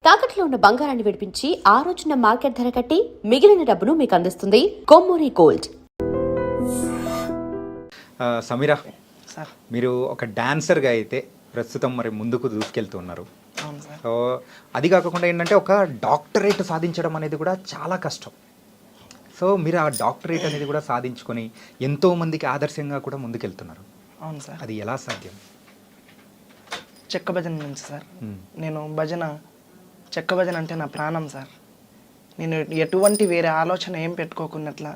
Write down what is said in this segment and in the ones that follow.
తాకట్లో ఉన్న బంగారాన్ని విడిపించి ఆ రోజున మార్కెట్ ధర కట్టి మిగిలిన డబ్బును మీకు అందిస్తుంది కొమ్మూరి గోల్డ్. సమీరా సార్, మీరు ఒక డాన్సర్గా అయితే ప్రస్తుతం మరి ముందుకు దూసుకెళ్తున్నారు. అవును సార్. సో అది కాకుండా ఏంటంటే ఒక డాక్టరేట్ సాధించడం అనేది కూడా చాలా కష్టం. సో మీరు ఆ డాక్టరేట్ అనేది కూడా సాధించుకొని ఎంతోమందికి ఆదర్శంగా కూడా ముందుకెళ్తున్నారు. అవును సార్. అది ఎలా సాధ్యం? చెక్క భజన నుంచి సార్. నేను చెక్క భజన అంటే నా ప్రాణం సార్. నేను ఎటువంటి వేరే ఆలోచన ఏం పెట్టుకోకున్నట్ల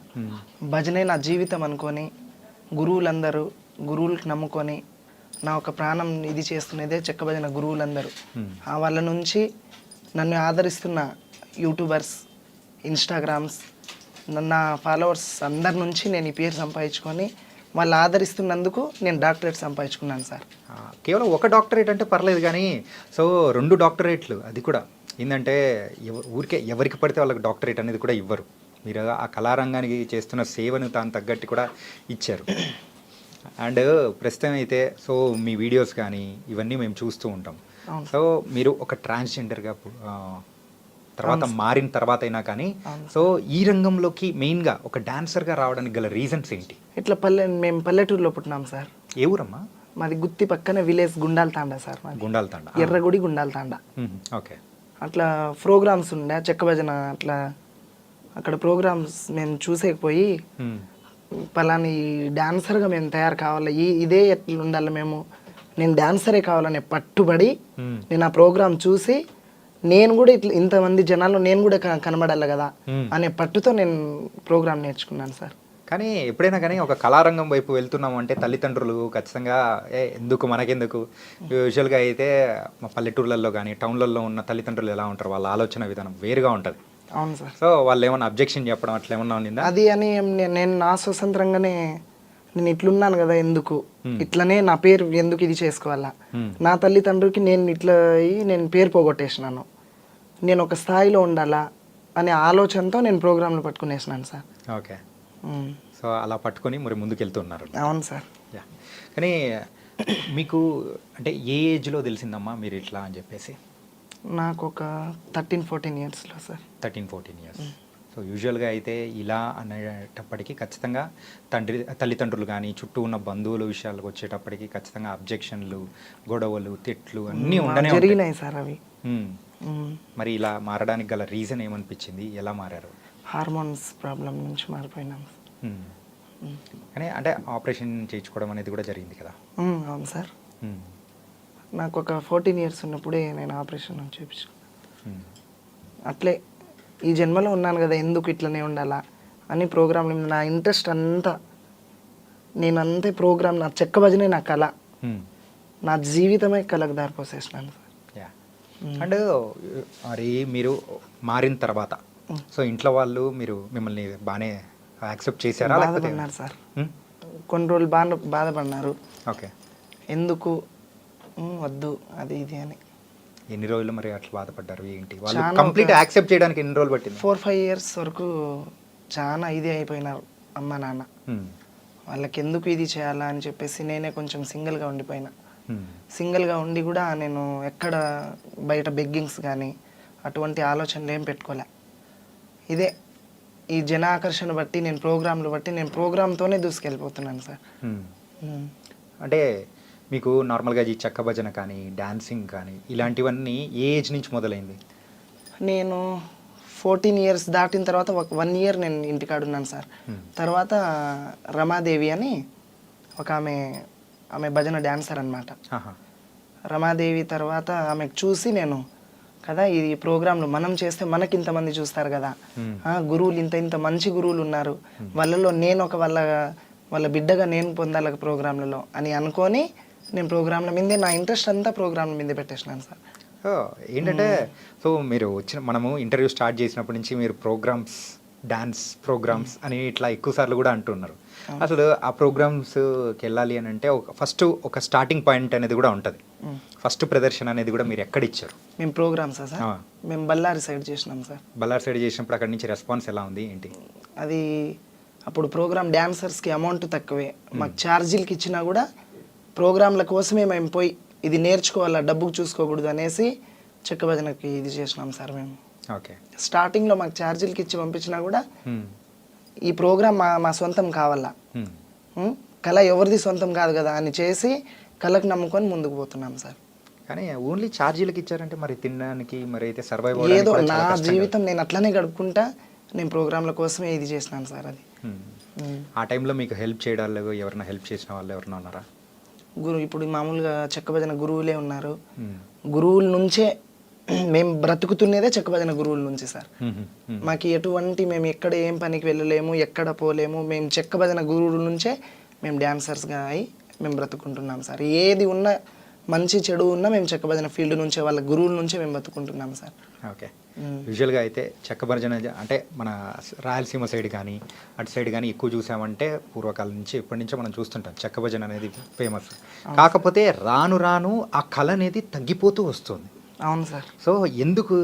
భజనే నా జీవితం అనుకొని గురువులకు నమ్ముకొని నా ఒక ప్రాణం ఇది చేస్తున్నదే చెక్క భజన గురువులందరూ. వాళ్ళ నుంచి నన్ను ఆదరిస్తున్న యూట్యూబర్స్, ఇన్స్టాగ్రామ్స్, నా ఫాలోవర్స్ అందరి నుంచి నేను ఈ పేరు సంపాదించుకొని వాళ్ళు ఆదరిస్తున్నందుకు నేను డాక్టరేట్ సంపాదించుకున్నాను సార్. కేవలం ఒక డాక్టరేట్ అంటే పర్లేదు, కానీ సో 2 డాక్టరేట్లు, అది కూడా ఏంటంటే ఊరికే ఎవరికి పడితే వాళ్ళకి డాక్టరేట్ అనేది కూడా ఇవ్వరు. మీరు ఆ కళారంగానికి చేస్తున్న సేవను తాను తగ్గట్టు కూడా ఇచ్చారు. అండ్ ప్రస్తుతం అయితే సో మీ వీడియోస్ కానీ ఇవన్నీ మేము చూస్తూ ఉంటాం. సో మీరు ఒక ట్రాన్స్జెండర్గా తర్వాత మారిన తర్వాత అయినా కానీ సో ఈ రంగంలోకి మెయిన్గా ఒక డాన్సర్గా రావడానికి గల రీజన్స్ ఏంటి? ఇట్లా మేము పల్లెటూరులో పుట్టినాం సార్. ఏ ఊరమ్మా? మాది గుత్తి పక్కన విలేజ్ గుండాల తాండా సార్. గుండాల తాండా, ఎర్రగుడి గుండాల తాండా. ఓకే. అట్లా ప్రోగ్రామ్స్ ఉండే చెక్క భజన, అట్లా అక్కడ ప్రోగ్రామ్స్ మేము చూసేకపోయి పలాని డాన్సర్గా మేము తయారు కావాలి, ఇదే ఎట్లా ఉండాలి, నేను డాన్సరే కావాలనే పట్టుబడి నేను ఆ ప్రోగ్రామ్ చూసి నేను కూడా ఇట్లా ఇంతమంది జనాల్లో నేను కూడా కనబడాలి కదా అనే పట్టుతో నేను ప్రోగ్రామ్ నేర్చుకున్నాను సార్. కానీ ఎప్పుడైనా కానీ ఒక కళారంగం వైపు వెళ్తున్నాము అంటే తల్లిదండ్రులు ఖచ్చితంగా ఎందుకు మనకెందుకు, యూజువల్గా అయితే మా పల్లెటూర్లలో కానీ టౌన్లలో ఉన్న తల్లిదండ్రులు ఎలా ఉంటారు, వాళ్ళ ఆలోచన విధానం వేరుగా ఉంటుంది. అవును సార్. సో వాళ్ళు ఏమన్నా అబ్జెక్షన్ చెప్పడం అట్లా ఏమన్నా ఉండిందా? అది అని నేను నా స్వతంత్రంగానే నేను ఇట్లున్నాను కదా, ఎందుకు ఇట్లనే నా పేరు ఎందుకు ఇది చేసుకోవాలా, నా తల్లిదండ్రులకి నేను ఇట్లా నేను పేరు పోగొట్టేసినాను, నేను ఒక స్థాయిలో ఉండాలా అనే ఆలోచనతో నేను ప్రోగ్రాంలు పట్టుకునేసినాను సార్. ఓకే. సో అలా పట్టుకొని మరి ముందుకు వెళ్తున్నారు. అవును సార్. యా. కానీ మీకు అంటే ఏ ఏజ్లో తెలిసిందమ్మా మీరు ఇట్లా అని చెప్పేసి? నాకు ఒక 13-14 ఇయర్స్లో సార్. 13-14 ఇయర్స్. సో యూజువల్గా అయితే ఇలా అనేటప్పటికీ ఖచ్చితంగా తల్లిదండ్రులు కానీ చుట్టూ ఉన్న బంధువుల విషయాలకు వచ్చేటప్పటికి ఖచ్చితంగా అబ్జెక్షన్లు, గొడవలు, తిట్లు అన్నీ ఉండనే జరిగినాయి సార్ అవి. మరి ఇలా మారడానికి గల రీజన్ ఏమనిపించింది, ఎలా మారారు? హార్మోన్స్ ప్రాబ్లం నుంచి మారిపోయినాం. కానీ అంటే ఆపరేషన్ చేయించుకోవడం అనేది కూడా జరిగింది కదా? అవును సార్. నాకు ఒక 14 ఇయర్స్ ఉన్నప్పుడే నేను ఆపరేషన్ చేయించుకున్నాను. అట్లే ఈ జన్మలో ఉన్నాను కదా, ఎందుకు ఇట్లనే ఉండాలా అని ప్రోగ్రాంలు నా ఇంట్రెస్ట్ అంతా, నేను అంతే ప్రోగ్రామ్, నా చెక్క భజనే నా కళ, నా జీవితమే కళకు దారిపోసేసినాను సార్. అండ్ మరి మీరు మారిన తర్వాత సో ఇంట్లో వాళ్ళు మిమ్మల్ని బాగానే యాక్సెప్ట్ చేశారా? బాధపడినారు సార్, కొన్ని రోజులు బాధపడినారు. ఓకే. ఎందుకు వద్దు అది ఇది అని. ఎన్ని రోజులు మరి అట్లా బాధపడ్డారు? ఏంటి వాళ్ళు కంప్లీట్ యాక్సెప్ట్ చేయడానికి ఎన్ని రోజులు పట్టింది? 4-5 ఇయర్స్ వరకు చాలా ఇది అయిపోయినారు అమ్మ నాన్న. వాళ్ళకి ఎందుకు ఇది చేయాలా అని చెప్పేసి నేనే కొంచెం సింగిల్గా ఉండిపోయినా. సింగిల్గా ఉండి కూడా నేను ఎక్కడ బయట బెగ్గింగ్స్ కానీ అటువంటి ఆలోచనలు ఏం పెట్టుకోలే. ఇదే ఈ జన ఆకర్షణ బట్టి నేను ప్రోగ్రాంలు బట్టి నేను ప్రోగ్రామ్తోనే దూసుకెళ్ళిపోతున్నాను సార్. అంటే మీకు నార్మల్గా ఈ చెక్క భజన కానీ డాన్సింగ్ కానీ ఇలాంటివన్నీ ఏ ఏజ్ నుంచి మొదలైంది? నేను 14 ఇయర్స్ దాటిన తర్వాత ఒక 1 ఇయర్ నేను ఇంటికాడున్నాను సార్. తర్వాత రమాదేవి అని ఒక ఆమె భజన డాన్సర్ అనమాట. రమాదేవి తర్వాత ఆమెకు చూసి నేను కదా ఈ ప్రోగ్రాంలు మనం చేస్తే మనకి ఇంతమంది చూస్తారు కదా, గురువులు ఇంత మంచి గురువులు ఉన్నారు, వాళ్ళలో నేను ఒక వాళ్ళ బిడ్డగా నేను పొందాలి ప్రోగ్రాంలలో అని అనుకొని నేను ప్రోగ్రాంల మీదే నా ఇంట్రెస్ట్ అంతా ప్రోగ్రాంల మీదే పెట్టేసినాను సార్. ఏంటంటే సో మీరు మనము ఇంటర్వ్యూ స్టార్ట్ చేసినప్పటి నుంచి మీరు ప్రోగ్రామ్స్, డాన్స్ ప్రోగ్రామ్స్ అని ఇట్లా ఎక్కువ సార్లు కూడా అంటున్నారు. అసలు ఆ ప్రోగ్రామ్స్కి వెళ్ళాలి అని అంటే ఫస్ట్ ఒక స్టార్టింగ్ పాయింట్ అనేది కూడా ఉంటుంది. ఫస్ట్ ప్రదర్శన అనేది కూడా మీరు ఎక్కడ ఇచ్చారు? మేము ప్రోగ్రామ్స్ సార్ మేము బళ్ళారి సైడ్ చేసినాం సార్. బళ్ళారి సైడ్ చేసినప్పుడు అక్కడి నుంచి రెస్పాన్స్ ఎలా ఉంది ఏంటి? అది అప్పుడు ప్రోగ్రామ్ డాన్సర్స్కి అమౌంట్ తక్కువే, మాకు ఛార్జీలకి ఇచ్చినా కూడా ప్రోగ్రాంల కోసమే మేము పోయి ఇది నేర్చుకోవాలా, డబ్బుకు చూసుకోకూడదు అనేసి చెక్క భజనకి ఇది చేసినాం సార్ మేము. ఓకే. స్టార్టింగ్లో మాకు ఛార్జీలకి ఇచ్చి పంపించినా కూడా మ్మ్. ఈ ప్రోగ్రామ్ మా సొంతం కావాలా, మ్మ్. కళ ఎవరిది సొంతం కాదు కదా అని చేసి కళకు నమ్ముకొని ముందుకు పోతున్నాం సార్. కానీ ఓన్లీ ఛార్జీలకు ఇచ్చారంటే మరి తినడానికి మరి అయితే సర్వైవ్ ఏదో నా జీవితం నేను అట్లనే గడుపుకుంటా నేను ప్రోగ్రాంల కోసమే ఇది చేసినాను సార్. అది ఆ టైంలో మీకు హెల్ప్ చేయడాలు ఎవరైనా హెల్ప్ చేసిన వాళ్ళు ఎవరైనా ఉన్నారా? ఇప్పుడు మామూలుగా చెక్క భజన గురువులే ఉన్నారు. మ్మ్. గురువుల నుంచే మేము బ్రతుకుతున్నదే చెక్క భజన గురువుల నుంచి సార్. మాకు ఎటువంటి మేము ఎక్కడ ఏం పనికి వెళ్ళలేము, ఎక్కడ పోలేము. మేము చెక్క భజన గురువుల నుంచే మేము డ్యాన్సర్స్గా అయి మేము బ్రతుకుంటున్నాం సార్. ఏది ఉన్నా మంచి చెడు ఉన్నా మేము చెక్క భజన ఫీల్డ్ నుంచే వాళ్ళ గురువుల నుంచే మేము బతుకుంటున్నాం సార్. ఓకే. యూజువల్గా అయితే చెక్క భజన అంటే మన రాయలసీమ సైడ్ కానీ అటు సైడ్ కానీ ఎక్కువ చూసామంటే పూర్వకాలం నుంచి ఎప్పటి నుంచో మనం చూస్తుంటాం చెక్క భజన అనేది ఫేమస్. కాకపోతే రాను రాను ఆ కళ అనేది తగ్గిపోతూ వస్తుంది. అవును సార్. సో ఎందుకు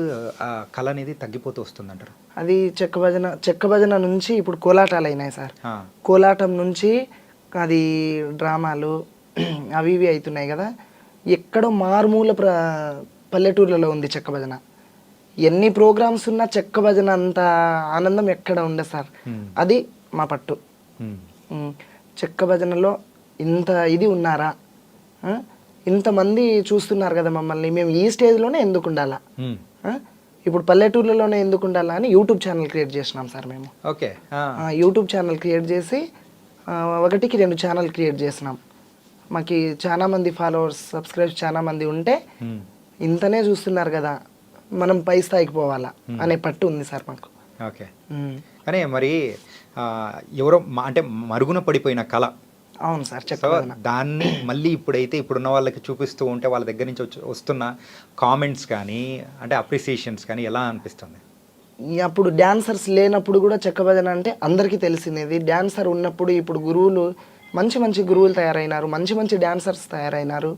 ఆ కళ అనేది తగ్గిపోతూ వస్తుంది అంటారు? అది చెక్క భజన నుంచి ఇప్పుడు కోలాటాలు అయినాయి సార్. కోలాటం నుంచి అది డ్రామాలు అవి ఇవి అవుతున్నాయి కదా. ఎక్కడో మారుమూల పల్లెటూర్లలో ఉంది చెక్క భజన. ఎన్ని ప్రోగ్రామ్స్ ఉన్నా చెక్క భజన అంత ఆనందం ఎక్కడ ఉండదు సార్. అది మా పట్టు. చెక్క భజనలో ఇంత ఇది ఉన్నారా, ఇంతమంది చూస్తున్నారు కదా మమ్మల్ని, మేము ఈ స్టేజ్లోనే ఎందుకు ఉండాలా, ఇప్పుడు పల్లెటూర్లలోనే ఎందుకు ఉండాలా అని యూట్యూబ్ ఛానల్ క్రియేట్ చేసినాం సార్ మేము. ఓకే. యూట్యూబ్ ఛానల్ క్రియేట్ చేసి 1కి 2 ఛానల్ క్రియేట్ చేసినాం. మాకు చాలా మంది ఫాలోవర్స్ సబ్స్క్రైబ్స్ చాలా మంది ఉంటే ఇంతనే చూస్తున్నారు కదా మనం పై స్థాయికి పోవాలా అనే పట్టు ఉంది సార్ మాకు. ఓకే. కానీ మరి ఎవరో అంటే మరుగున పడిపోయిన కళ. అవును సార్. సో దాన్ని మళ్ళీ ఇప్పుడున్న వాళ్ళకి చూపిస్తూ ఉంటే వాళ్ళ దగ్గర నుంచి వస్తున్న కామెంట్స్ కానీ అంటే అప్రిసియేషన్స్ కానీ ఎలా అనిపిస్తుంది? అప్పుడు డాన్సర్స్ లేనప్పుడు కూడా చెక్క భజన అంటే అందరికీ తెలిసినది. డాన్సర్ ఉన్నప్పుడు ఇప్పుడు గురువులు మంచి మంచి గురువులు తయారైనారు, మంచి మంచి డాన్సర్స్ తయారైనారు.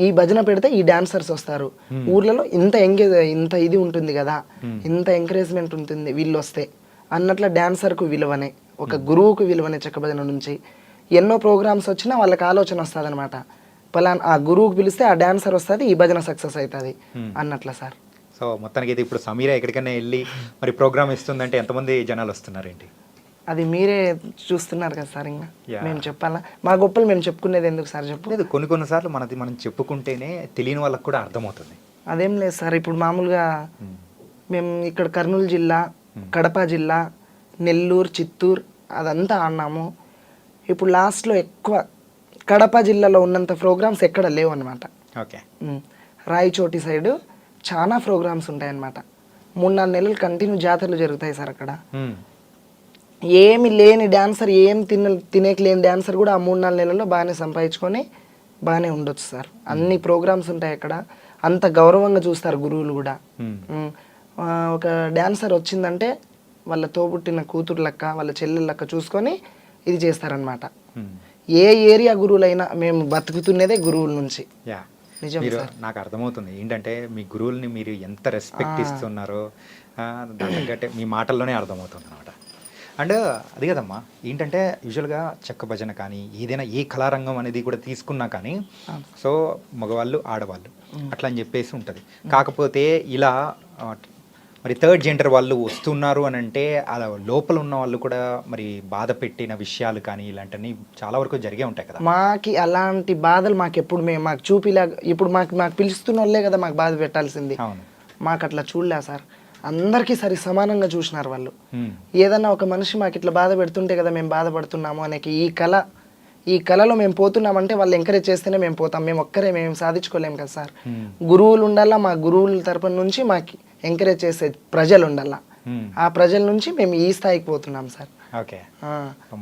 ఈ భజన పెడితే ఈ డాన్సర్స్ వస్తారు, ఊర్లలో ఇంత ఇది ఉంటుంది కదా, ఇంత ఎంకరేజ్మెంట్ ఉంటుంది వీళ్ళు వస్తే అన్నట్ల డాన్సర్కు విలువనే, ఒక గురువుకు విలువనే చెక్క భజన నుంచి. ఎన్నో ప్రోగ్రామ్స్ వచ్చినా వాళ్ళకి ఆలోచన వస్తుంది అనమాట, పలానా ఆ గురువుకు పిలిస్తే ఆ డాన్సర్ వస్తుంది, ఈ భజన సక్సెస్ అవుతుంది అన్నట్ల సార్. సో మొత్తానికి అయితే ఇప్పుడు సమీర ఎక్కడికైనా వెళ్ళి మరి ప్రోగ్రామ్ ఇస్తుందంటే ఎంతమంది జనాలు వస్తున్నారు ఏంటి? అది మీరే చూస్తున్నారు కదా సార్. ఇంకా మేము చెప్పాలా? మా గొప్పలు మేము చెప్పుకునేది ఎందుకు సార్ చెప్పు? లేదు, కొన్నిసార్లు మనం చెప్పుకుంటేనే తెలియని వాళ్ళకి కూడా అర్థమవుతుంది. అదేం లేదు సార్. ఇప్పుడు మామూలుగా మేము ఇక్కడ కర్నూలు జిల్లా, కడప జిల్లా, నెల్లూరు, చిత్తూరు అదంతా ఆడినాము. ఇప్పుడు లాస్ట్లో ఎక్కువ కడప జిల్లాలో ఉన్నంత ప్రోగ్రామ్స్ ఎక్కడ లేవు అనమాట. ఓకే. రాయచోటి సైడు చాలా ప్రోగ్రామ్స్ ఉంటాయన్నమాట. 3-4 నెలలు కంటిన్యూ జాతరలు జరుగుతాయి సార్ అక్కడ. ఏమి లేని డాన్సర్, ఏం తినేకి లేని డాన్సర్ కూడా ఆ 3-4 నెలల్లో బాగానే సంపాదించుకొని బాగానే ఉండొచ్చు సార్. అన్ని ప్రోగ్రామ్స్ ఉంటాయి అక్కడ, అంత గౌరవంగా చూస్తారు గురువులు కూడా. ఒక డాన్సర్ వచ్చిందంటే వాళ్ళ తోబుట్టిన కూతురు లెక్క, వాళ్ళ చెల్లెల లెక్క చూసుకొని ఇది చేస్తారనమాట. ఏ ఏరియా గురువులైనా మేము బతుకుతున్నదే గురువుల నుంచి. మీరు నాకు అర్థమవుతుంది ఏంటంటే మీ గురువుల్ని మీరు ఎంత రెస్పెక్ట్ ఇస్తున్నారో దాని తగ్గట్టే మీ మాటల్లోనే అర్థమవుతుంది అనమాట. అండ్ అది కదమ్మా, ఏంటంటే యూజువల్గా చెక్క భజన కానీ ఏదైనా ఏ కళారంగం అనేది కూడా తీసుకున్నా కానీ సో మగవాళ్ళు ఆడవాళ్ళు అట్లా అని చెప్పేసి ఉంటుంది. కాకపోతే ఇలా మరి థర్డ్ జెండర్ వాళ్ళు వస్తున్నారు అని అంటే అలా లోపల ఉన్న వాళ్ళు కూడా మరి బాధ పెట్టిన విషయాలు కానీ ఇలాంటివన్నీ చాలా వరకు జరిగే ఉంటాయి కదా. మాకి అలాంటి బాధలు మాకు ఎప్పుడు మాకు చూపిలాగా ఇప్పుడు మాకు పిలుస్తున్న వాళ్ళే కదా మాకు బాధ పెట్టాల్సింది. అవును. మాకు అట్లా చూడలే సార్. అందరికీ సరి సమానంగా చూసినారు వాళ్ళు. ఏదన్నా ఒక మనిషి మాకు ఇట్లా బాధ పెడుతుంటే కదా మేము బాధపడుతున్నాము అనే ఈ కళలో మేము పోతున్నామంటే వాళ్ళు ఎంకరేజ్ చేస్తేనే మేము పోతాం. మేము మేము సాధించుకోలేము కదా సార్. గురువులు ఉండాలా, మా గురువుల తరపున నుంచి మాకు ఎంకరేజ్ చేసే ప్రజలు ఉండాలా. ఆ ప్రజల నుంచి మేము ఈ స్థాయికి పోతున్నాం సార్. ఓకే.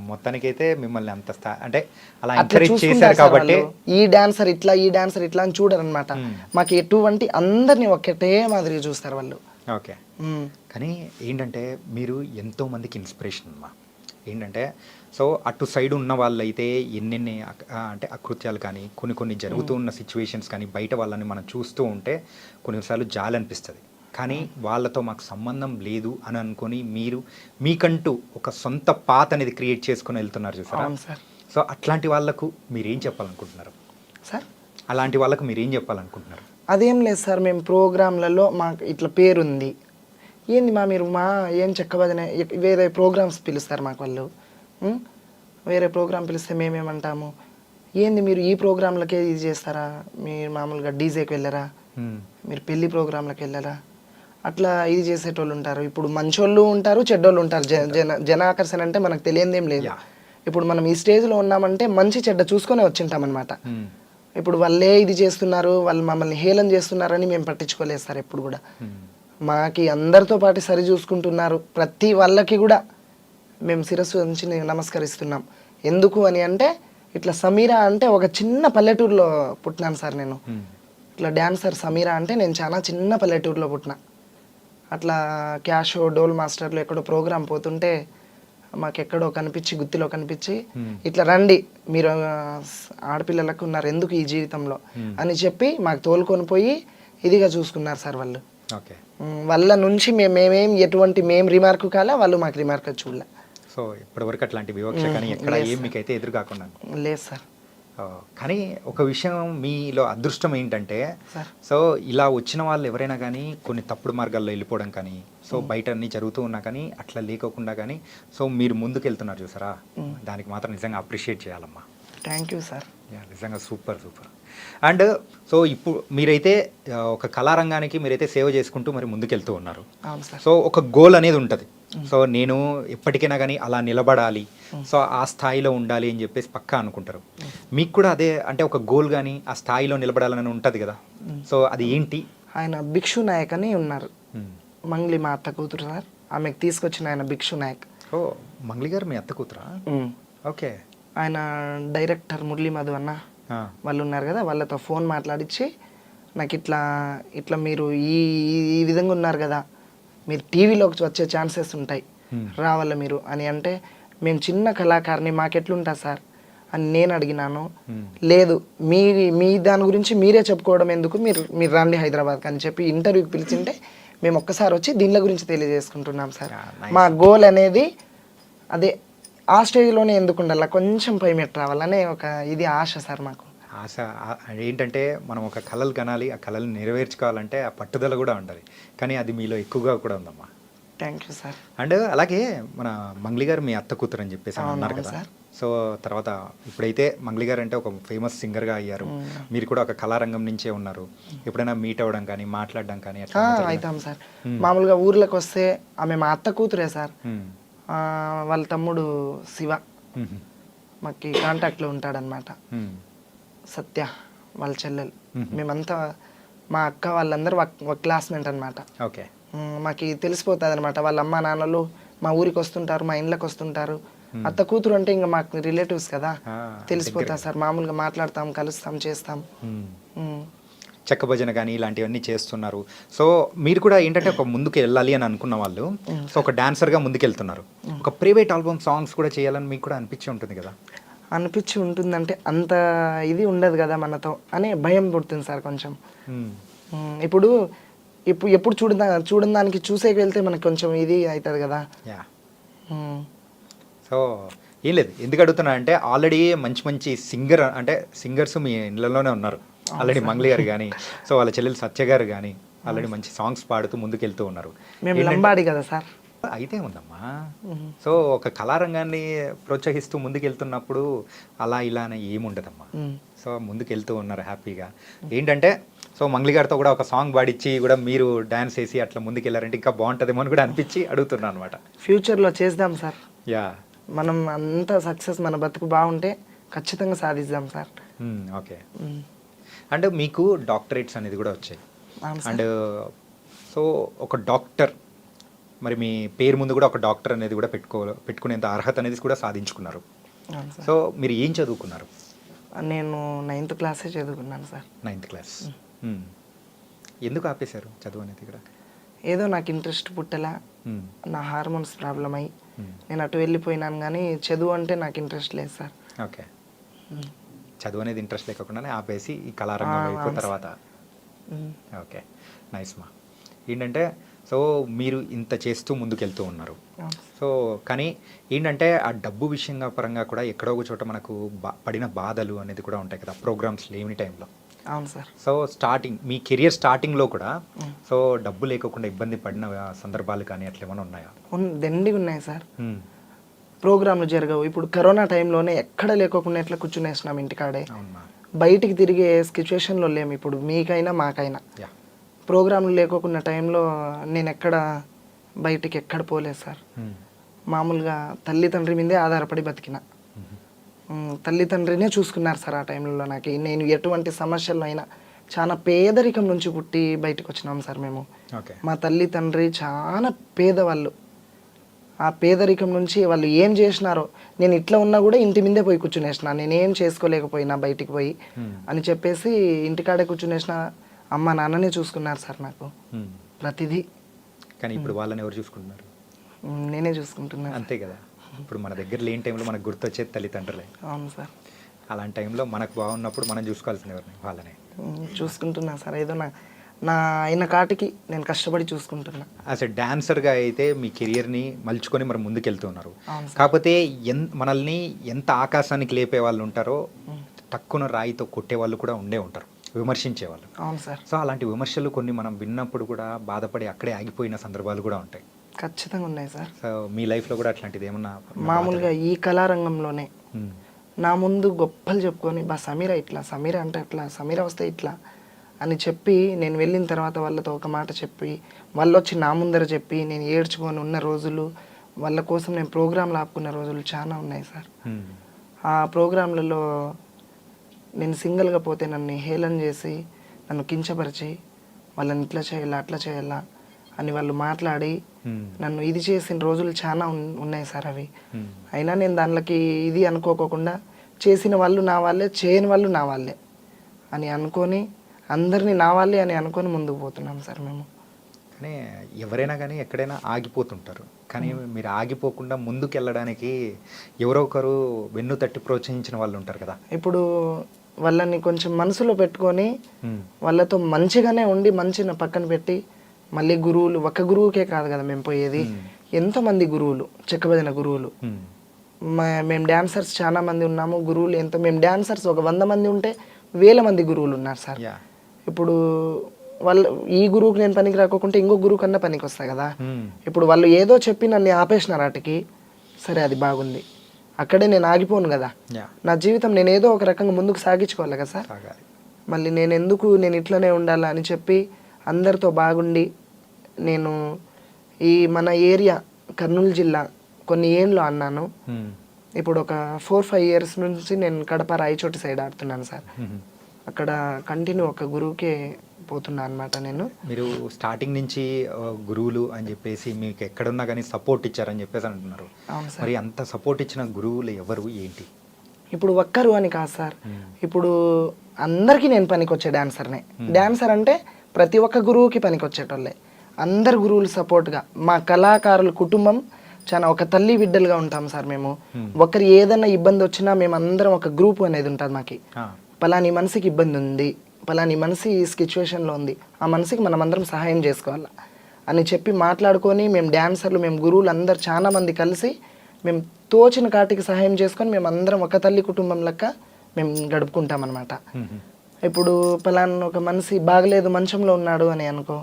మొత్తానికైతే మిమ్మల్ని అంత అంటే అలా ఎంకరేజ్ చేశారు కాబట్టి ఈ డాన్సర్ ఇట్లా అని చూడరు అనమాట. మాకు ఎటువంటి అందరినీ ఒకటే మాదిరిగా చూస్తారు వాళ్ళు. ఓకే. కానీ ఏంటంటే మీరు ఎంతో మందికి ఇన్స్పిరేషన్ అమ్మా. ఏంటంటే సో అటు సైడ్ ఉన్న వాళ్ళైతే ఎన్నెన్ని అంటే అకృత్యాలు కానీ కొన్ని జరుగుతూ ఉన్న సిచ్యువేషన్స్ కానీ బయట వాళ్ళని మనం చూస్తూ ఉంటే కొన్నిసార్లు జాలి అనిపిస్తుంది. కానీ వాళ్ళతో మాకు సంబంధం లేదు అని అనుకొని మీరు మీకంటూ ఒక సొంత పాత్ అనేది క్రియేట్ చేసుకుని వెళ్తున్నారు చూసారా. సో అట్లాంటి వాళ్ళకు మీరేం చెప్పాలనుకుంటున్నారు సార్? అలాంటి వాళ్ళకు మీరేం చెప్పాలనుకుంటున్నారు? అదేం లేదు సార్, మేము ప్రోగ్రాంలలో మాకు ఇట్లా పేరుంది. ఏంది మీరు ఏం చెక్కబదనే వేరే ప్రోగ్రామ్స్ పిలుస్తారు మాకు వాళ్ళు. వేరే ప్రోగ్రామ్ పిలిస్తే మేమేమంటాము, ఏంది మీరు ఈ ప్రోగ్రాంలకే ఇది చేస్తారా, మీరు మామూలుగా డీజేకి వెళ్ళరా, మీరు పెళ్లి ప్రోగ్రాంలకు వెళ్ళరా, అట్లా ఇది చేసేటోళ్ళు ఉంటారు. ఇప్పుడు మంచోళ్ళు ఉంటారు, చెడ్డోళ్ళు ఉంటారు. జన ఆకర్షణ అంటే మనకు తెలియదేం లేదు. ఇప్పుడు మనం ఈ స్టేజ్లో ఉన్నామంటే మంచి చెడ్డ చూసుకొని వచ్చింటాం అనమాట. ఇప్పుడు వాళ్ళే ఇది చేస్తున్నారు, వాళ్ళు మమ్మల్ని హేళన చేస్తున్నారని మేము పట్టించుకోలేదు సార్ ఎప్పుడు కూడా. మాకి అందరితో పాటు సరి చూసుకుంటున్నారు, ప్రతి వాళ్ళకి కూడా మేము శిరస్సు ఉంచి నమస్కరిస్తున్నాం. ఎందుకు అని అంటే ఇట్లా సమీరా అంటే ఒక చిన్న పల్లెటూరులో పుట్టినాను సార్ నేను. ఇట్లా డ్యాన్సర్ సమీరా అంటే నేను చాలా చిన్న పల్లెటూరులో పుట్టిన. అట్లా క్యాషో డోల్ మాస్టర్లో ఎక్కడో ప్రోగ్రామ్ పోతుంటే మాకెక్కడో కనిపించి, గుత్తిలో కనిపించి, ఇట్లా రండి మీరు ఆడపిల్లలకు ఉన్నారు ఎందుకు ఈ జీవితంలో అని చెప్పి మాకు తోలుకొని పోయి ఇదిగా చూసుకున్నారు సార్ వాళ్ళు. వాళ్ళ నుంచి మేమేం ఎటువంటి రిమార్క్ కాలే, వాళ్ళు మాకు రిమార్క్ చూడలే. సో ఇప్పటివరకు అట్లాంటి వివక్ష కానీ ఎక్కడ ఏం మీకైతే ఎదురు కాకుండా లేదు సార్. కానీ ఒక విషయం మీలో అదృష్టం ఏంటంటే, సో ఇలా వచ్చిన వాళ్ళు ఎవరైనా కానీ కొన్ని తప్పుడు మార్గాల్లో వెళ్ళిపోవడం కానీ, సో బయట అన్నీ జరుగుతూ ఉన్నా కానీ అట్లా లేకోకుండా కానీ సో మీరు ముందుకు వెళ్తున్నారు చూసారా, దానికి మాత్రం నిజంగా అప్రిషియేట్ చేయాలమ్మా. Thank you sir. నిజంగా సూపర్. అండ్ సో ఇప్పుడు మీరైతే ఒక కళారంగానికి మీరైతే సేవ చేసుకుంటూ మరి ముందుకెళ్తూ ఉన్నారు. సో ఒక గోల్ అనేది ఉంటుంది. సో నేను ఎప్పటికైనా కానీ అలా నిలబడాలి, సో ఆ స్థాయిలో ఉండాలి అని చెప్పేసి పక్కా అనుకుంటారు. మీకు కూడా అదే అంటే ఒక గోల్ కానీ ఆ స్థాయిలో నిలబడాలని ఉంటుంది కదా, సో అది ఏంటి? ఆయన భిక్షు నాయక్ అని ఉన్నారు, మంగ్లీ మా అత్త కూతురు సార్. ఆమెకు తీసుకొచ్చిన ఆయన భిక్షు నాయక్. ఓ మంగ్లీ గారు మీ అత్త కూతురా? ఓకే. ఆయన డైరెక్టర్ మురళీ మధు అన్న వాళ్ళు ఉన్నారు కదా, వాళ్ళతో ఫోన్ మాట్లాడించి నాకు ఇట్లా మీరు ఈ విధంగా ఉన్నారు కదా, మీరు టీవీలోకి వచ్చే ఛాన్సెస్ ఉంటాయి, రావాలా మీరు అని అంటే, మేము చిన్న కళాకారిని మాకెట్లుంటా సార్ అని నేను అడిగినాను. లేదు మీ దాని గురించి మీరే చెప్పుకోవడం ఎందుకు, మీరు రండి హైదరాబాద్కి అని చెప్పి ఇంటర్వ్యూకి పిలిచింటే మేము ఒక్కసారి వచ్చి దీనిల గురించి తెలియజేసుకుంటున్నాం సార్. మా గోల్ అనేది అదే, ఆ స్టేజ్లోనే ఎందుకు ఉండాలి, కొంచెం పై మెట్టు రావాలనే ఒక ఇది ఆశ సార్ మాకు. ఆశ ఏంటంటే మనం ఒక కళలు కనాలి, ఆ కళలు నెరవేర్చుకోవాలంటే ఆ పట్టుదల కూడా ఉండాలి. కానీ అది మీలో ఎక్కువగా కూడా ఉందమ్మా. Thank you sir. అండ్ అలాగే మన మంగ్లీ గారు మీ అత్త కూతురు అని చెప్పేసి అన్నారు కదా, సో తర్వాత ఇప్పుడైతే మంగ్లీ గారు అంటే ఒక ఫేమస్ సింగర్గా అయ్యారు, మీరు కూడా ఒక కళారంగం నుంచే ఉన్నారు. ఎప్పుడైనా మీట్ అవ్వడం కానీ మాట్లాడడం కానీ అవుతాం సార్. మామూలుగా ఊర్లోకి వస్తే ఆమె మా అత్త కూతురే సార్. వాళ్ళ తమ్ముడు శివ మాకు కాంటాక్ట్లో ఉంటాడనమాట, సత్య వాళ్ళ చెల్లెలు. మేమంతా మా అక్క వాళ్ళందరూ ఒక క్లాస్మేట్ అనమాట. ఓకే. మాకు తెలిసిపోతుంది అనమాట, వాళ్ళ అమ్మ నాన్నలు మా ఊరికి వస్తుంటారు, మా ఇండ్లకు వస్తుంటారు. అత్త కూతురు అంటే ఇంకా మాకు రిలేటివ్స్ కదా, తెలిసిపోతా సార్. మామూలుగా మాట్లాడతాం, కలుస్తాం, చేస్తాం. చెక్క భజన కానీ ఇలాంటివన్నీ చేస్తున్నారు. సో మీరు కూడా ఏంటంటే ఒక ముందుకు వెళ్ళాలి అని అనుకున్న వాళ్ళు, సో ఒక డాన్సర్గా ముందుకెళ్తున్నారు. ఒక ప్రైవేట్ ఆల్బమ్ సాంగ్స్ కూడా చేయాలని మీకు కూడా అనిపించి ఉంటుంది కదా? అనిపించి ఉంటుందంటే అంత ఇది ఉండదు కదా మనతో అని భయం పుడుతుంది సార్ కొంచెం. ఇప్పుడు ఎప్పుడు చూడడానికి చూసేకి వెళ్తే మనకు కొంచెం ఇది అవుతుంది కదా. సో ఏం లేదు, ఎందుకు అడుగుతున్నా అంటే ఆల్రెడీ మంచి సింగర్స్ మీ ఇళ్ళలోనే ఉన్నారు ఆల్రెడీ. మంగ్లీ గారు కానీ, సో వాళ్ళ చెల్లెలు సత్య గారు కానీ ఆల్రెడీ మంచి సాంగ్స్ పాడుతూ ముందుకెళ్తూ ఉన్నారు. మేము లంబాడి కదా సార్. అయితే ఉందమ్మా. సో ఒక కళారంగాన్ని ప్రోత్సహిస్తూ ముందుకెళ్తున్నప్పుడు అలా ఇలా అని ఏముండదమ్మా. సో ముందుకెళ్తూ ఉన్నారు హ్యాపీగా. ఏంటంటే సో మంగ్లీ గారితో కూడా ఒక సాంగ్ పాడిచ్చి కూడా మీరు డాన్స్ వేసి అట్లా ముందుకెళ్ళారంటే ఇంకా బాగుంటుందేమో అని కూడా అనిపించి అడుగుతున్నాను అనమాట. ఫ్యూచర్లో చేద్దాం సార్. యా, మనం అంత సక్సెస్, మన బతుకు బాగుంటే ఖచ్చితంగా సాధిద్దాం సార్. ఓకే. అండ్ మీకు డాక్టరేట్స్ అనేది కూడా వచ్చాయి. అండ్ సో ఒక డాక్టర్, మరి మీ పేరు ముందు కూడా ఒక డాక్టర్ అనేది కూడా పెట్టుకునేంత అర్హత అనేది కూడా సాధించుకున్నారు. సో మీరు ఏం చదువుకున్నారు? నేను 9th క్లాసే చదువుకున్నాను సార్. 9th class. ఎందుకు ఆపేశారు చదువు అనేది కూడా? ఏదో నాకు ఇంట్రెస్ట్ పుట్టలా, నా హార్మోన్స్ ప్రాబ్లం అయ్యి నేను అటు వెళ్ళిపోయినాను. కానీ చదువు అంటే నాకు ఇంట్రెస్ట్ లేదు సార్. ఓకే. చదువు అనేది ఇంట్రెస్ట్ లేకుండానే ఆపేసి ఈ కళారంగం అయిపోయిన తర్వాత. ఓకే, నైస్ మా. ఏంటంటే సో మీరు ఇంత చేస్తూ ముందుకెళ్తూ ఉన్నారు. సో కానీ ఏంటంటే ఆ డబ్బు విషయంగా పరంగా కూడా ఎక్కడో ఒక చోట మనకు పడిన బాధలు అనేది కూడా ఉంటాయి కదా ప్రోగ్రామ్స్ లేని టైంలో. అవును సార్. సో స్టార్టింగ్ మీ కెరియర్ స్టార్టింగ్లో కూడా సో డబ్బు లేకోకుండా ఇబ్బంది పడిన సందర్భాలు కానీ అట్లా ఏమైనా ఉన్నాయా? దండిగా ఉన్నాయి సార్. ప్రోగ్రాంలు జరగవు. ఇప్పుడు కరోనా టైంలోనే ఎక్కడ లేకోకుండా ఎట్లా కూర్చునేసినాం ఇంటికాడే. అవునా? బయటికి తిరిగే సిచ్యువేషన్లో లేము ఇప్పుడు, మీకైనా మాకైనా. యా. ప్రోగ్రాంలు లేకోకున్న టైంలో నేను బయటికి ఎక్కడ పోలేదు సార్. మామూలుగా తల్లిదండ్రి మీదే ఆధారపడి బతికిన. తల్లిదండ్రినే చూసుకున్నారు సార్ ఆ టైంలో నాకు. నేను ఎటువంటి సమస్యల్లో అయినా చాలా పేదరికం నుంచి పుట్టి బయటకు వచ్చినాం సార్ మేము. ఓకే. మా తల్లి తండ్రి చాలా పేదవాళ్ళు. ఆ పేదరికం నుంచి వాళ్ళు ఏం చేసినారో, నేను ఇట్లా ఉన్నా కూడా ఇంటి మీదే పోయి కూర్చునేసిన, నేనేం చేసుకోలేకపోయినా బయటికి పోయి అని చెప్పేసి ఇంటికాడే కూర్చునేసిన. అమ్మ నాన్ననే చూసుకున్నారు సార్ నాకు ప్రతిదీ. కానీ ఇప్పుడు వాళ్ళని ఎవరు చూసుకుంటున్నారు? నేనే చూసుకుంటున్నాను. అంతే కదా. ఇప్పుడు మన దగ్గర లేని టైంలో మనకు గుర్తొచ్చేది తల్లిదండ్రులే. అవును సార్. అలాంటి టైంలో మనకు బాగున్నప్పుడు మనం చూసుకోవాల్సిన ఎవరిని? వాళ్ళనే చూసుకుంటున్నా సార్. ఏదో నా అయిన కాటికి నేను కష్టపడి చూసుకుంటున్నా. యాజ్ ఎ డాన్సర్గా అయితే మీ కెరియర్ని మలుచుకొని మరి ముందుకెళ్తూ ఉన్నారు. అవును సార్. కాకపోతే మనల్ని ఎంత ఆకాశానికి లేపే వాళ్ళు ఉంటారో టక్కున రాయితో కొట్టే వాళ్ళు కూడా ఉండే ఉంటారు, విమర్శించేవాళ్ళు. అవును సార్. సో అలాంటి విమర్శలు కొన్ని మనం విన్నప్పుడు కూడా బాధపడి అక్కడే ఆగిపోయిన సందర్భాలు కూడా ఉంటాయి. ఖచ్చితంగా ఉన్నాయి సార్. సో మీ లైఫ్లో కూడా అట్లాంటిది ఏమన్నా? మామూలుగా ఈ కళారంగంలోనే నా ముందు గొప్పలు చెప్పుకొని, సమీరా ఇట్లా, సమీరా అంటే అట్లా, సమీరా వస్తే ఇట్లా అని చెప్పి నేను వెళ్ళిన తర్వాత వాళ్ళతో ఒక మాట చెప్పి, వాళ్ళు వచ్చి నా ముందర చెప్పి నేను ఏడ్చుకొని ఉన్న రోజులు, వాళ్ళ కోసం నేను ప్రోగ్రాంలు ఆపుకున్న రోజులు చాలా ఉన్నాయి సార్. ఆ ప్రోగ్రాంలలో నేను సింగిల్గా పోతే నన్ను హేళన చేసి, నన్ను కించపరిచి, వాళ్ళని ఇట్లా చేయాలా అట్లా చేయాలా అని వాళ్ళు మాట్లాడి నన్ను ఇది చేసిన రోజులు చాలా ఉన్నాయి సార్ అవి. అయినా నేను దానిలోకి ఇది అనుకోకుండా, చేసిన వాళ్ళు నా వాళ్ళే, చేయని వాళ్ళు నా వాళ్ళే అని అనుకొని, అందరినీ నా వాళ్ళే అని అనుకొని ముందుకు పోతున్నాం సార్ మేము. కానీ ఎవరైనా కానీ ఎక్కడైనా ఆగిపోతుంటారు. కానీ మీరు ఆగిపోకుండా ముందుకు వెళ్ళడానికి ఎవరో ఒకరు వెన్ను తట్టి ప్రోత్సహించిన వాళ్ళు ఉంటారు కదా. ఇప్పుడు వాళ్ళని కొంచెం మనసులో పెట్టుకొని వాళ్ళతో మంచిగానే ఉండి, మంచిగా పక్కన పెట్టి, మళ్ళీ గురువులు, ఒక్క గురువుకే కాదు కదా మేము పోయేది, ఎంతోమంది గురువులు, చెక్కబదిన గురువులు. మేము డాన్సర్స్ చాలా మంది ఉన్నాము, గురువులు మేము డాన్సర్స్ ఒక 100 మంది ఉంటే 1000 మంది గురువులు ఉన్నారు సార్. ఇప్పుడు వాళ్ళు ఈ గురువుకి నేను పనికి రాకోకుంటే ఇంకో గురువు కన్నా పనికి వస్తా కదా. ఇప్పుడు వాళ్ళు ఏదో చెప్పి నన్ను ఆపేసినారు వాటికి, సరే అది బాగుంది, అక్కడే నేను ఆగిపోను కదా. నా జీవితం నేను ఏదో ఒక రకంగా ముందుకు సాగించుకోవాలి కదా సార్. మళ్ళీ నేను ఇట్లనే ఉండాలా అని చెప్పి అందరితో బాగుండి, నేను ఈ మన ఏరియా కర్నూలు జిల్లా కొన్ని ఏళ్ళు అన్నాను. ఇప్పుడు ఒక 4-5 ఇయర్స్ నుంచి నేను కడప రాయచోటి సైడ్ ఆడుతున్నాను సార్. అక్కడ కంటిన్యూ ఒక గురువుకే పోతున్నా అనమాట నేను. మీరు స్టార్టింగ్ నుంచి గురువులు అని చెప్పేసి మీకు ఎక్కడున్నా కానీ సపోర్ట్ ఇచ్చారని చెప్పేసి అంటున్నారు. అవును సార్. మరి అంత సపోర్ట్ ఇచ్చిన గురువులు ఎవరు, ఏంటి? ఇప్పుడు ఒక్కరు అని కాదు సార్, ఇప్పుడు అందరికీ నేను పనికొచ్చే డాన్సర్నే. డాన్సర్ అంటే ప్రతి ఒక్క గురువుకి పనికొచ్చేటోళ్ళే. అందరు గురువులు సపోర్ట్గా, మా కళాకారుల కుటుంబం చాలా ఒక తల్లి బిడ్డలుగా ఉంటాం సార్ మేము. ఒకరు ఏదైనా ఇబ్బంది వచ్చినా మేము అందరం ఒక గ్రూప్ అనేది ఉంటుంది మాకి. పలాని మనిషికి ఇబ్బంది ఉంది, పలాని మనిషి ఈ సిచ్యువేషన్లో ఉంది, ఆ మనిషికి మనం అందరం సహాయం చేసుకోవాలా అని చెప్పి మాట్లాడుకొని, మేము డాన్సర్లు, మేము గురువులు అందరు చాలా మంది కలిసి మేము తోచిన కాటికి సహాయం చేసుకొని మేము అందరం ఒక తల్లి కుటుంబం లెక్క మేము గడుపుకుంటాం అనమాట. ఇప్పుడు పలానా ఒక మనిషి బాగలేదు, మంచంలో ఉన్నాడు అని అనుకో,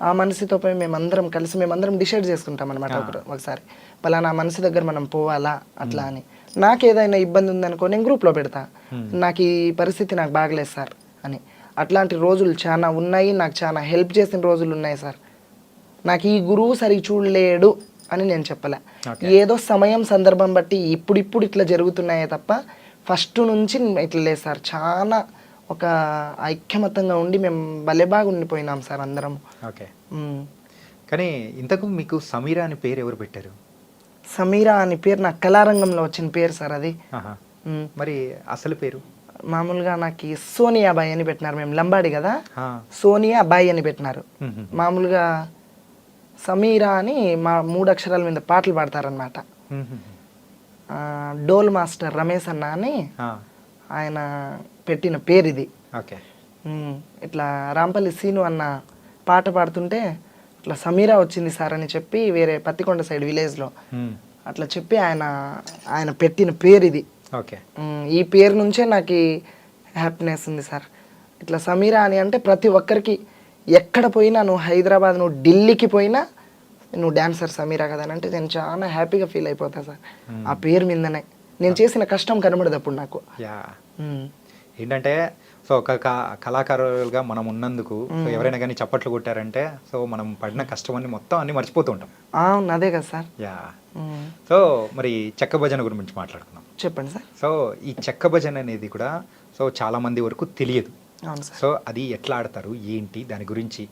ఆ మనిషితో పోయి మేమందరం కలిసి మేమందరం డిసైడ్ చేసుకుంటాం అనమాట. ఒకసారి పలానా మనిషి దగ్గర మనం పోవాలా అట్లా అని. నాకు ఏదైనా ఇబ్బంది ఉందనుకో నేను గ్రూప్లో పెడతా, నాకు ఈ పరిస్థితి నాకు బాగలేదు సార్ అని. అట్లాంటి రోజులు చాలా ఉన్నాయి, నాకు చాలా హెల్ప్ చేసిన రోజులు ఉన్నాయి సార్. నాకు ఈ గురువు సరిగ్గా చూడలేడు అని నేను చెప్పలే, ఏదో సమయం సందర్భం బట్టి ఇప్పుడు ఇట్లా జరుగుతున్నాయే తప్ప ఫస్ట్ నుంచి ఇట్లా లేదు సార్. చాలా ఒక ఐక్యమత్యంగా ఉండి మేము భలే బాగా ఉండిపోయినాం సార్ అందరం. ఓకే. కానీ ఇంతకు మీకు సమీరా అని పేరు ఎవరు పెట్టారు? సమీరా అని పేరు నాకు కళారంగంలో వచ్చిన పేరు సార్ అది. మరి అసలు పేరు? మామూలుగా నాకు సోనియా బాయ్ అని పెట్టినారు, మేము లంబాడి కదా, సోనియా బాయ్ అని పెట్టినారు. మామూలుగా సమీరా అని మా 3 అక్షరాల మీద పాటలు పాడతారనమాట. డోల్ మాస్టర్ రమేష్ అన్న అని ఆయన పెట్టిన పేరు ఇది. ఇట్లా రాంపల్లి సీను అన్న పాట పాడుతుంటే ఇట్లా సమీరా వచ్చింది సార్ అని చెప్పి వేరే పత్తికొండ సైడ్ విలేజ్లో అట్లా చెప్పి ఆయన పెట్టిన పేరు ఇది. ఈ పేరు నుంచే నాకు హ్యాపీనెస్ ఉంది సార్. ఇట్లా సమీరా అని అంటే ప్రతి ఒక్కరికి ఎక్కడ పోయినా, నువ్వు హైదరాబాద్, నువ్వు ఢిల్లీకి పోయినా నువ్వు డాన్సర్ సమీరా కదా అని అంటే నేను చాలా హ్యాపీగా ఫీల్ అయిపోతా సార్. ఆ పేరు మీదనే నేను చేసిన కష్టం కనబడదు అప్పుడు నాకు. యా మ్మ్. ఏంటంటే సో ఒక కళాకారులుగా మనం ఉన్నందుకు సో ఎవరైనా కానీ చప్పట్లు కొట్టారంటే సో మనం పడిన కష్టం అన్ని మొత్తం అన్ని మర్చిపోతూ ఉంటాం. అవును, అదే కదా సార్. యా మ్మ్. సో మరి చెక్క భజన గురించి మాట్లాడుకుందాం. చెప్పండి సార్. సో ఈ చెక్క భజన అనేది కూడా సో చాలా మంది వరకు తెలియదు. అవును సార్. సో అది ఎట్లా ఆడతారు ఏంటి దాని గురించి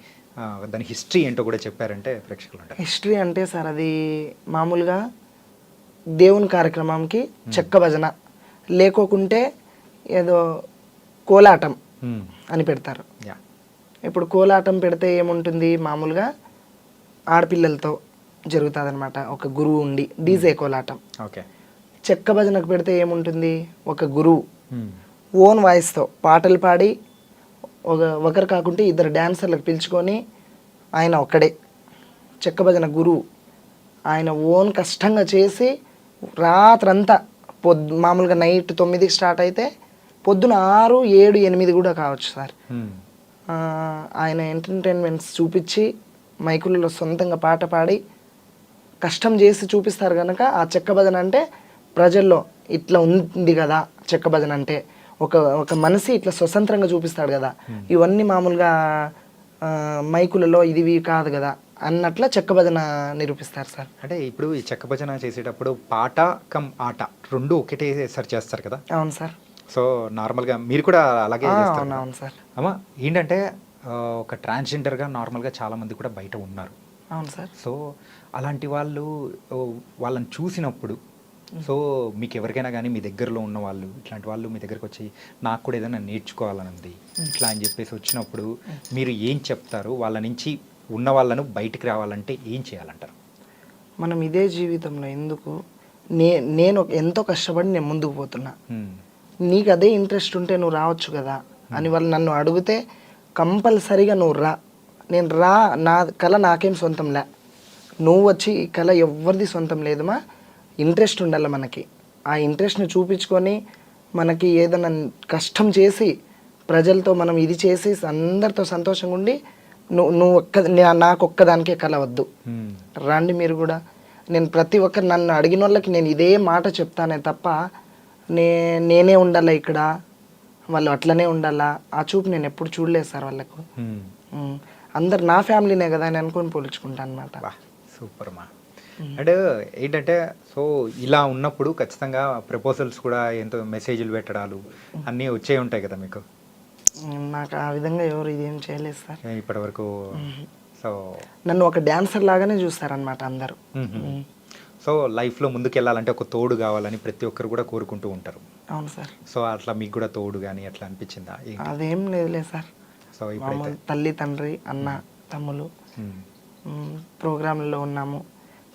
దాని హిస్టరీ ఏంటో కూడా చెప్పారంటే ప్రేక్షకులు ఉంటారు. హిస్టరీ అంటే సార్ అది మామూలుగా దేవుని కార్యక్రమంకి చెక్క భజన, లేకోకుంటే ఏదో కోలాటం అని పెడతారు. యా ఇప్పుడు కోలాటం పెడితే ఏముంటుంది, మామూలుగా ఆడపిల్లలతో జరుగుతుంది అనమాట, ఒక గురువు ఉండి డీజే కోలాటం. ఓకే. చెక్క భజనకు పెడితే ఏముంటుంది, ఒక గురువు ఓన్ వాయిస్తో పాటలు పాడి ఒకరు కాకుంటే ఇద్దరు డాన్సర్లకు పిలుచుకొని ఆయన ఒక్కడే చెక్క భజన గురువు, ఆయన ఓన్ కష్టంగా చేసి రాత్రంతా మామూలుగా నైట్ 9కి స్టార్ట్ అయితే పొద్దున 6, 7, 8 కూడా కావచ్చు సార్. ఆయన ఎంటర్టైన్మెంట్స్ చూపించి మైకులలో సొంతంగా పాట పాడి కష్టం చేసి చూపిస్తారు కనుక ఆ చెక్క భజన అంటే ప్రజల్లో ఇట్లా ఉంది కదా చెక్క భజన అంటే, ఒక మనిషి ఇట్లా స్వతంత్రంగా చూపిస్తాడు కదా, ఇవన్నీ మామూలుగా మైకులలో ఇది కాదు కదా అన్నట్ల చెక్క భజన నిరూపిస్తారు సార్. అంటే ఇప్పుడు ఈ చెక్క భజన చేసేటప్పుడు పాట కమ్ ఆట రెండు ఒకటేసారి చేస్తారు కదా. అవును సార్. సో నార్మల్గా మీరు కూడా అలాగే చేస్తారు. అవును సార్. అమ్మా ఏంటంటే ఒక ట్రాన్స్జెండర్గా నార్మల్గా చాలామంది కూడా బయట ఉన్నారు. అవును సార్. సో అలాంటి వాళ్ళు వాళ్ళని చూసినప్పుడు సో మీకు ఎవరికైనా కానీ మీ దగ్గరలో ఉన్న వాళ్ళు ఇట్లాంటి వాళ్ళు మీ దగ్గరకు వచ్చి నాకు కూడా ఏదైనా నేర్చుకోవాలని ఉంది ఇట్లా అని చెప్పేసి వచ్చినప్పుడు మీరు ఏం చెప్తారు? వాళ్ళ నుంచి ఉన్న వాళ్ళను బయటికి రావాలంటే ఏం చేయాలంటారు? మనం ఇదే జీవితంలో ఎందుకు నేను ఎంతో కష్టపడి నేను ముందుకు పోతున్నా, నీకు అదే ఇంట్రెస్ట్ ఉంటే నువ్వు రావచ్చు కదా అని వాళ్ళు నన్ను అడిగితే కంపల్సరీగా నువ్వు రా. నేను రా, నా కళ నాకేం సొంతంలే, నువ్వు వచ్చి ఈ కళ ఎవరిది సొంతం లేదుమా, ఇంట్రెస్ట్ ఉండాలి మనకి. ఆ ఇంట్రెస్ట్ని చూపించుకొని మనకి ఏదైనా కష్టం చేసి ప్రజలతో మనం ఇది చేసి అందరితో సంతోషంగా ఉండి నాకు ఒక్కదానికే కళ వద్దు, రండి మీరు కూడా. నేను ప్రతి ఒక్కరు నన్ను అడిగిన వాళ్ళకి నేను ఇదే మాట చెప్తానే తప్ప నేనే ఉండాలా ఇక్కడ, వాళ్ళు అట్లనే ఉండాలా ఆ చూపు నేను ఎప్పుడు చూడలేదు సార్ వాళ్ళకు. అందరు నా ఫ్యామిలీనే కదా అని అనుకొని పోల్చుకుంటాను అనమాట. సూపర్ మా. అండ్ ఏంటంటే సో ఇలా ఉన్నప్పుడు ఖచ్చితంగా ప్రపోజల్స్ కూడా ఎంతో మెసేజ్లు పెట్టడాలు అన్నీ వచ్చే ఉంటాయి కదా మీకు? నాకు ఆ విధంగా ఎవరు ఇదేం చేయలేదు సార్ ఇప్పటి వరకు. సో నన్ను ఒక డాన్సర్ లాగానే చూస్తారనమాట అందరూ. సో లైఫ్లో ముందుకు వెళ్ళాలంటే ఒక తోడు కావాలని ప్రతి ఒక్కరు కూడా కోరుకుంటూ ఉంటారు. అవును సార్. సో అట్లా మీకు కూడా తోడు కానీ అట్లా అనిపించిందా? అదేం లేదులే సార్. సో ఇప్పుడు తల్లి, తండ్రి, అన్న, తమ్ములు ప్రోగ్రాంలలో ఉన్నాము.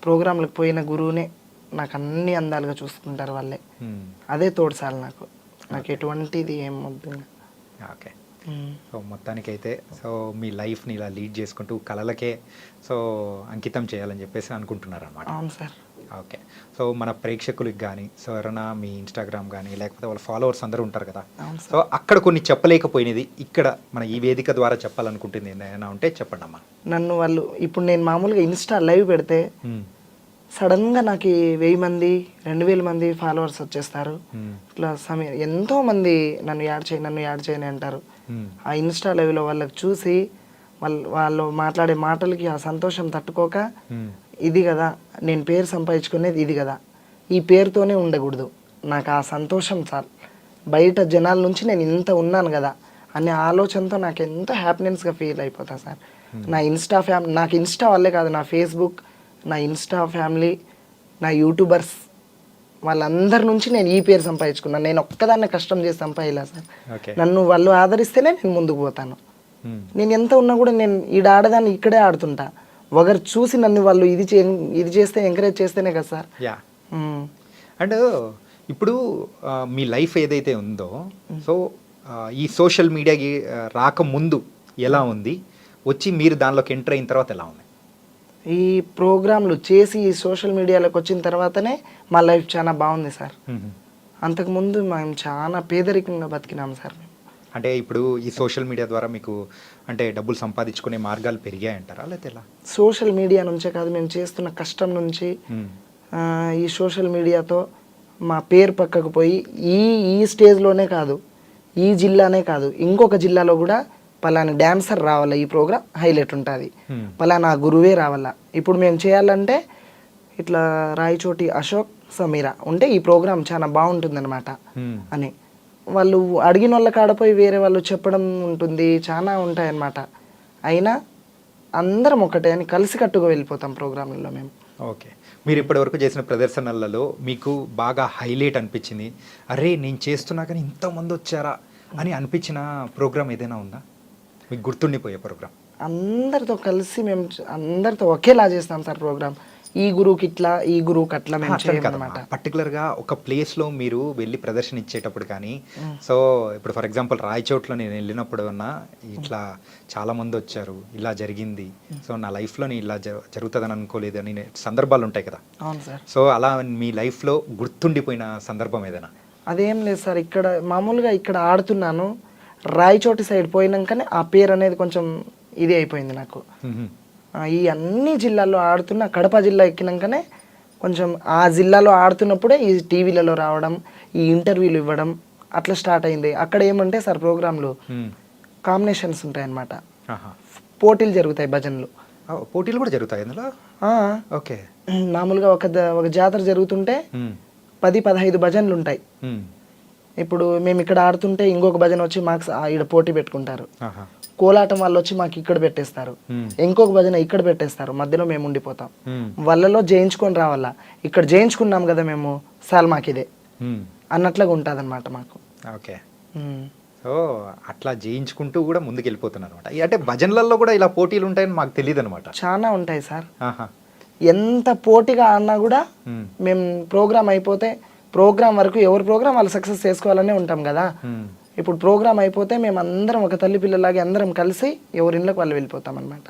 ప్రోగ్రాంలకు పోయిన గురువునే నాకు అన్ని అందాలుగా చూసుకుంటారు వాళ్ళే. అదే తోడు సార్ నాకు ఎటువంటిది ఏం వద్దు. ఓకే. సో మొత్తానికైతే సో మీ లైఫ్ని ఇలా లీడ్ చేసుకుంటూ కళలకే సో అంకితం చేయాలని చెప్పేసి అనుకుంటున్నారు అన్నమాట. అవును సార్. ఓకే. సో మన ప్రేక్షకులకి కానీ సో ఎవరైనా మీ ఇన్స్టాగ్రామ్ కానీ లేకపోతే వాళ్ళ ఫాలోవర్స్ అందరూ ఉంటారు కదా, సో అక్కడ కొన్ని చెప్పలేకపోయినది ఇక్కడ మన ఈ వేదిక ద్వారా చెప్పాలనుకుంటుంది ఏదైనా ఉంటే చెప్పండి అమ్మా. నన్ను వాళ్ళు ఇప్పుడు నేను మామూలుగా ఇన్స్టా లైవ్ పెడితే సడన్గా నాకు 1000 మంది 2000 మంది ఫాలోవర్స్ వచ్చేస్తారు. ఇట్లా ఎంతో మంది నన్ను యాడ్ చేయని అంటారు. ఆ ఇన్స్టా లైవ్లో వాళ్ళకి చూసి వాళ్ళు మాట్లాడే మాటలకి ఆ సంతోషం తట్టుకోక ఇది కదా నేను పేరు సంపాదించుకునేది, ఇది కదా ఈ పేరుతోనే ఉండకూడదు, నాకు ఆ సంతోషం చాలు, బయట జనాల నుంచి నేను ఇంత ఉన్నాను కదా అనే ఆలోచనతో నాకు ఎంతో హ్యాపీనెస్గా ఫీల్ అయిపోతా సార్. నా నాకు ఇన్స్టా వాళ్ళే కాదు, నా ఫేస్బుక్, నా ఇన్స్టా ఫ్యామిలీ, నా యూట్యూబర్స్ వాళ్ళందరి నుంచి నేను ఈ పేరు సంపాదించుకున్నాను. నేను ఒక్కదాన్ని కష్టం చేసి సంపాదిలా సార్. నన్ను వాళ్ళు ఆదరిస్తేనే నేను ముందుకు పోతాను. నేను ఎంత ఉన్నా కూడా నేను ఈడ ఆడదాన్ని ఇక్కడే ఆడుతుంటా. ఒకరు చూసి నన్ను వాళ్ళు ఇది చేస్తే ఎంకరేజ్ చేస్తేనే కదా సార్. అండ్ ఇప్పుడు మీ లైఫ్ ఏదైతే ఉందో సో ఈ సోషల్ మీడియాకి రాకముందు ఎలా ఉంది, వచ్చి మీరు దానిలోకి ఎంటర్ అయిన తర్వాత ఎలా ఉంది? ఈ ప్రోగ్రాంలు చేసి ఈ సోషల్ మీడియాలోకి వచ్చిన తర్వాతనే మా లైఫ్ చాలా బాగుంది సార్. అంతకుముందు మేము చాలా పేదరికంగా బతికినాం సార్. అంటే ఇప్పుడు ఈ సోషల్ మీడియా ద్వారా మీకు అంటే డబ్బులు సంపాదించుకునే మార్గాలు పెరిగాయంటారా లేకపోతే ఎలా? సోషల్ మీడియా నుంచే కాదు, మేము చేస్తున్న కష్టం నుంచి ఈ సోషల్ మీడియాతో మా పేరు పక్కకు పోయి ఈ ఈ స్టేజ్లోనే కాదు, ఈ జిల్లానే కాదు, ఇంకొక జిల్లాలో కూడా పలానా డ్యాన్సర్ రావాలా, ఈ ప్రోగ్రామ్ హైలైట్ ఉంటుంది, పలానా గురువే రావాలా. ఇప్పుడు మేము చేయాలంటే ఇట్లా రాయచోటి అశోక్ సమీరా ఉంటే ఈ ప్రోగ్రామ్ చాలా బాగుంటుందన్నమాట అని వాళ్ళు అడిగిన వాళ్ళ కాడపోయి వేరే వాళ్ళు చెప్పడం ఉంటుంది, చాలా ఉంటాయన్నమాట. అయినా అందరం ఒకటే అని కలిసికట్టుగా వెళ్ళిపోతాం ప్రోగ్రాంలలో మేము. ఓకే, మీరు ఇప్పటివరకు చేసిన ప్రదర్శనలలో మీకు బాగా హైలైట్ అనిపించింది, అరే నేను చేస్తున్నా కానీ ఇంతమంది వచ్చారా అని అనిపించిన ప్రోగ్రామ్ ఏదైనా ఉందా మీకు గుర్తుండిపోయే ప్రోగ్రామ్? అందరితో కలిసి మేము అందరితో ఒకేలా చేస్తాం సార్ ప్రోగ్రామ్. ఈ గురువుకి ఇట్లా, ఈ గురువుకి అట్లా మేము చేయమన్నమాట. పర్టికులర్గా ఒక ప్లేస్లో మీరు వెళ్ళి ప్రదర్శన ఇచ్చేటప్పుడు కానీ, సో ఇప్పుడు ఫర్ ఎగ్జాంపుల్ రాయచోట్లో నేను వెళ్ళినప్పుడు అన్నా ఇట్లా చాలా మంది వచ్చారు, ఇలా జరిగింది, సో నా లైఫ్లో ఇలా జరుగుతుందని అనుకోలేదు అని సందర్భాలు ఉంటాయి కదా. అవును సార్. సో అలా మీ లైఫ్లో గుర్తుండిపోయిన సందర్భం ఏదైనా? అదేం లేదు సార్, ఇక్కడ మామూలుగా ఇక్కడ ఆడుతున్నాను, రాయచోటి సైడ్ పోయినాకనే ఆ పేరు అనేది కొంచెం ఇది అయిపోయింది నాకు. ఈ అన్ని జిల్లాల్లో ఆడుతున్న కడప జిల్లా ఎక్కినాకనే కొంచెం ఆ జిల్లాలో ఆడుతున్నప్పుడే ఈ టీవీలలో రావడం, ఈ ఇంటర్వ్యూలు ఇవ్వడం అట్లా స్టార్ట్ అయింది. అక్కడ ఏమంటే సార్ ప్రోగ్రాంలు కాంబినేషన్స్ ఉంటాయి అన్నమాట, పోటీలు జరుగుతాయి భజనలు. పోటీలు కూడా జరుగుతాయి అందులో? ఓకే. మామూలుగా ఒక జాతర జరుగుతుంటే 10-15 భజనలు ఉంటాయి. ఇప్పుడు మేము ఇక్కడ ఆడుతుంటే ఇంకొక భజన వచ్చి మాకు ఇక్కడ పోటీ పెట్టుకుంటారు, కోలాటం వాళ్ళు వచ్చి మాకు ఇక్కడ పెట్టేస్తారు, ఇంకొక భజన ఇక్కడ పెట్టేస్తారు, మధ్యలో మేము ఉండిపోతాం. వాళ్ళలో జయించుకొని రావాలా, ఇక్కడ జయించుకున్నాం కదా మేము, సాల్ మాకిదే అన్నట్లుగా ఉంటుంది అనమాట మాకు. ఓకే, సో అట్లా జయించుకుంటూ కూడా ముందుకు వెళ్ళిపోతున్నారు అనమాట. అంటే భజనలలో కూడా ఇలా పోటీలు ఉంటాయని మాకు తెలియదు అనమాట. చాలా ఉంటాయి సార్. ఎంత పోటీగా ఆడినా కూడా మేము ప్రోగ్రామ్ అయిపోతే, ప్రోగ్రామ్ వరకు ఎవరి ప్రోగ్రామ్ వాళ్ళు సక్సెస్ చేసుకోవాలనే ఉంటాం కదా. ఇప్పుడు ప్రోగ్రామ్ అయిపోతే మేము అందరం ఒక తల్లి పిల్లలాగే అందరం కలిసి ఎవరి ఇళ్ళకి వాళ్ళు వెళ్ళిపోతాం అనమాట.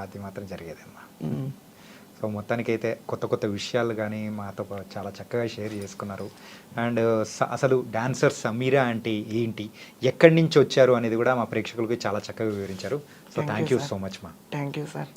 అది మాత్రం జరిగేదమ్మా. సో మొత్తానికైతే కొత్త కొత్త విషయాలు కానీ మాతో చాలా చక్కగా షేర్ చేసుకున్నారు. అండ్ అసలు డాన్సర్ సమీరా అంటే ఏంటి, ఎక్కడి నుంచి వచ్చారు అనేది కూడా మా ప్రేక్షకులకి చాలా చక్కగా వివరించారు. So thank you so much మా. Thank you sir.